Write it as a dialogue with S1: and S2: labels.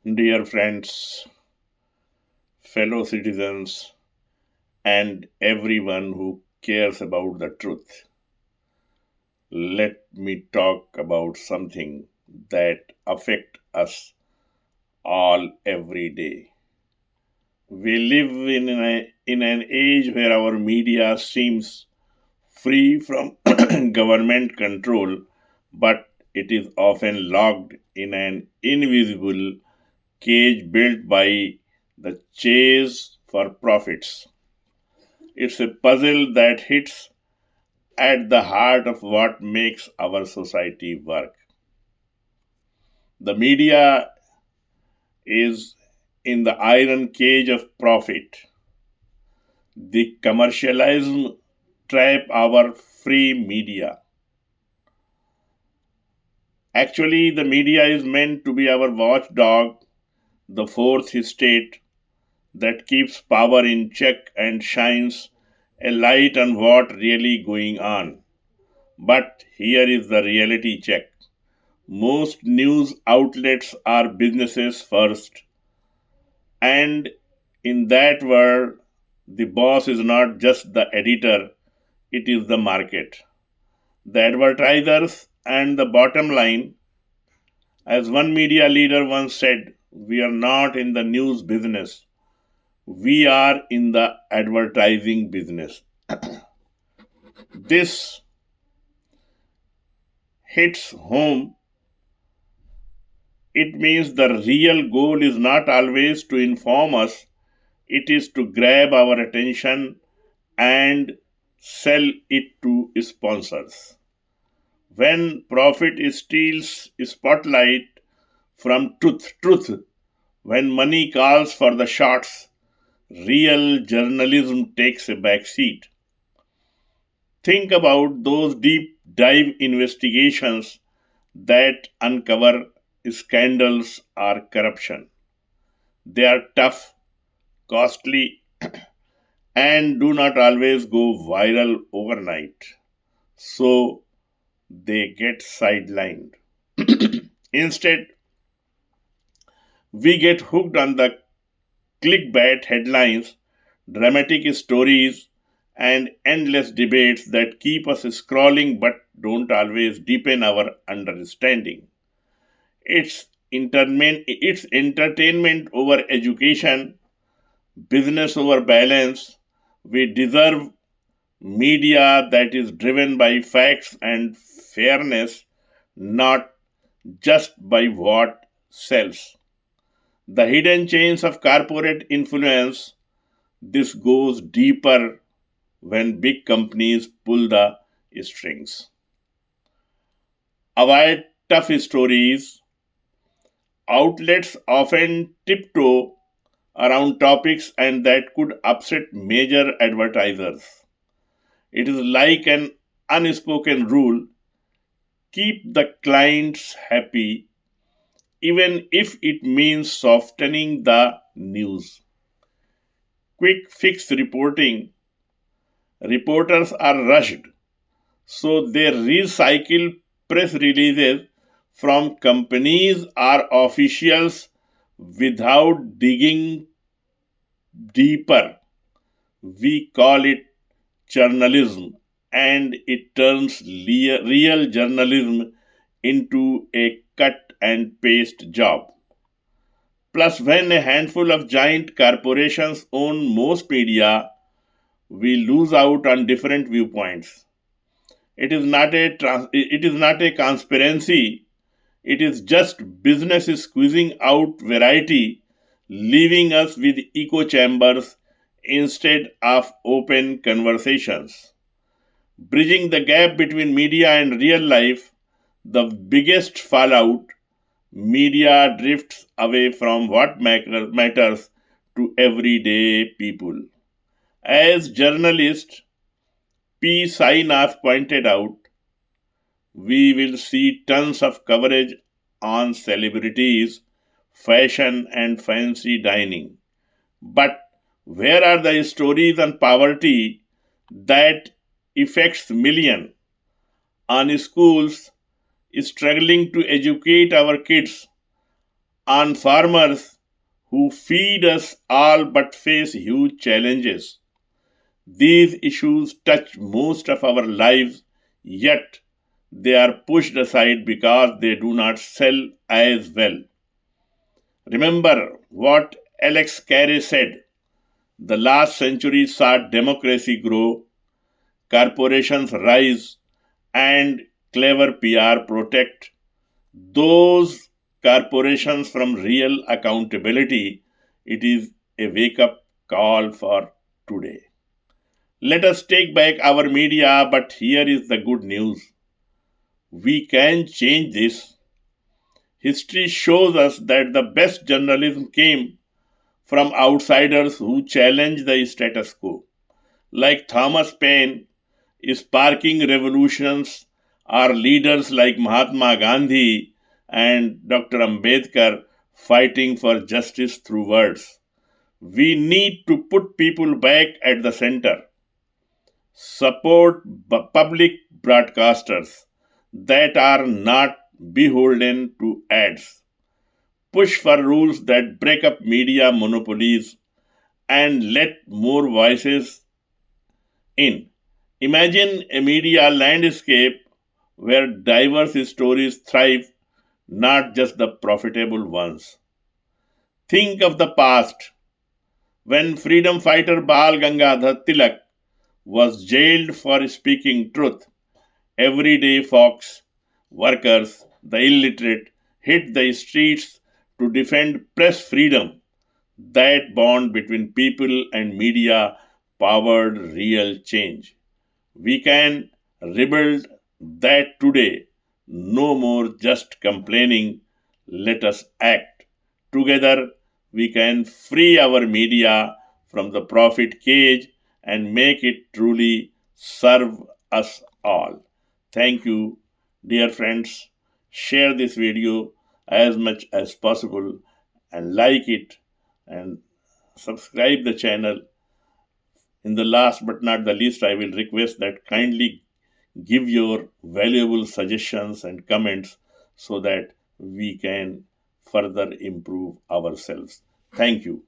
S1: Dear friends, fellow citizens, and everyone who cares about the truth, let me talk about something that affects us all every day. We live in an age where our media seems free from government control, but it is often locked in an invisible cage built by the chase for profits. It's a puzzle that hits at the heart of what makes our society work. The media is in the iron cage of profit. The commercialism trap our free media. Actually, the media is meant to be our watchdog, the fourth estate that keeps power in check and shines a light on what really going on. But here is the reality check. Most news outlets are businesses first, and in that world, the boss is not just the editor, it is the market, the advertisers, and the bottom line. As one media leader once said, we are not in the news business, we are in the advertising business. This hits home. It means the real goal is not always to inform us, it is to grab our attention and sell it to sponsors. When profit steals spotlight from truth, when money calls for the shots, real journalism takes a back seat. Think about those deep dive investigations that uncover scandals or corruption. They are tough, costly, and do not always go viral overnight. So they get sidelined. Instead, we get hooked on the clickbait headlines, dramatic stories, and endless debates that keep us scrolling but don't always deepen our understanding. It's entertainment over education, business over balance. We deserve media that is driven by facts and fairness, not just by what sells. The hidden chains of corporate influence, this goes deeper when big companies pull the strings. Avoid tough stories. Outlets often tiptoe around topics and that could upset major advertisers. It is like an unspoken rule, keep the clients happy even if it means softening the news. Quick fix reporting. Reporters are rushed, so they recycle press releases from companies or officials without digging deeper. We call it journalism, and it turns real journalism into a cut and paste job. Plus, when a handful of giant corporations own most media, we lose out on different viewpoints. It is not a conspiracy. It is just business squeezing out variety, leaving us with echo chambers instead of open conversations. Bridging the gap between media and real life, the biggest fallout, media drifts away from what matters to everyday people. As journalist P. Sainath pointed out, we will see tons of coverage on celebrities, fashion, and fancy dining. But where are the stories on poverty that affects millions, on schools struggling to educate our kids, on farmers who feed us all but face huge challenges. These issues touch most of our lives, yet they are pushed aside because they do not sell as well. Remember what Alex Carey said: the last century saw democracy grow, corporations rise, and clever PR protect those corporations from real accountability. It is a wake up call for today. Let us take back our media, but here is the good news: we can change this. History shows us that the best journalism came from outsiders who challenged the status quo, like Thomas Paine sparking revolutions, are leaders like Mahatma Gandhi and Dr. Ambedkar fighting for justice through words. We need to put people back at the center. Support public broadcasters that are not beholden to ads. Push for rules that break up media monopolies and let more voices in. Imagine a media landscape where diverse stories thrive, not just the profitable ones. Think of the past when freedom fighter Bal Gangadhar Tilak was jailed for speaking truth. Everyday folks, workers, the illiterate hit the streets to defend press freedom. That bond between people and media powered real change. We can rebuild that today. No more just complaining. Let us act. Together, we can free our media from the profit cage and make it truly serve us all. Thank you, dear friends. Share this video as much as possible and like it and subscribe the channel. In the last but not the least, I will request that kindly give your valuable suggestions and comments so that we can further improve ourselves. Thank you.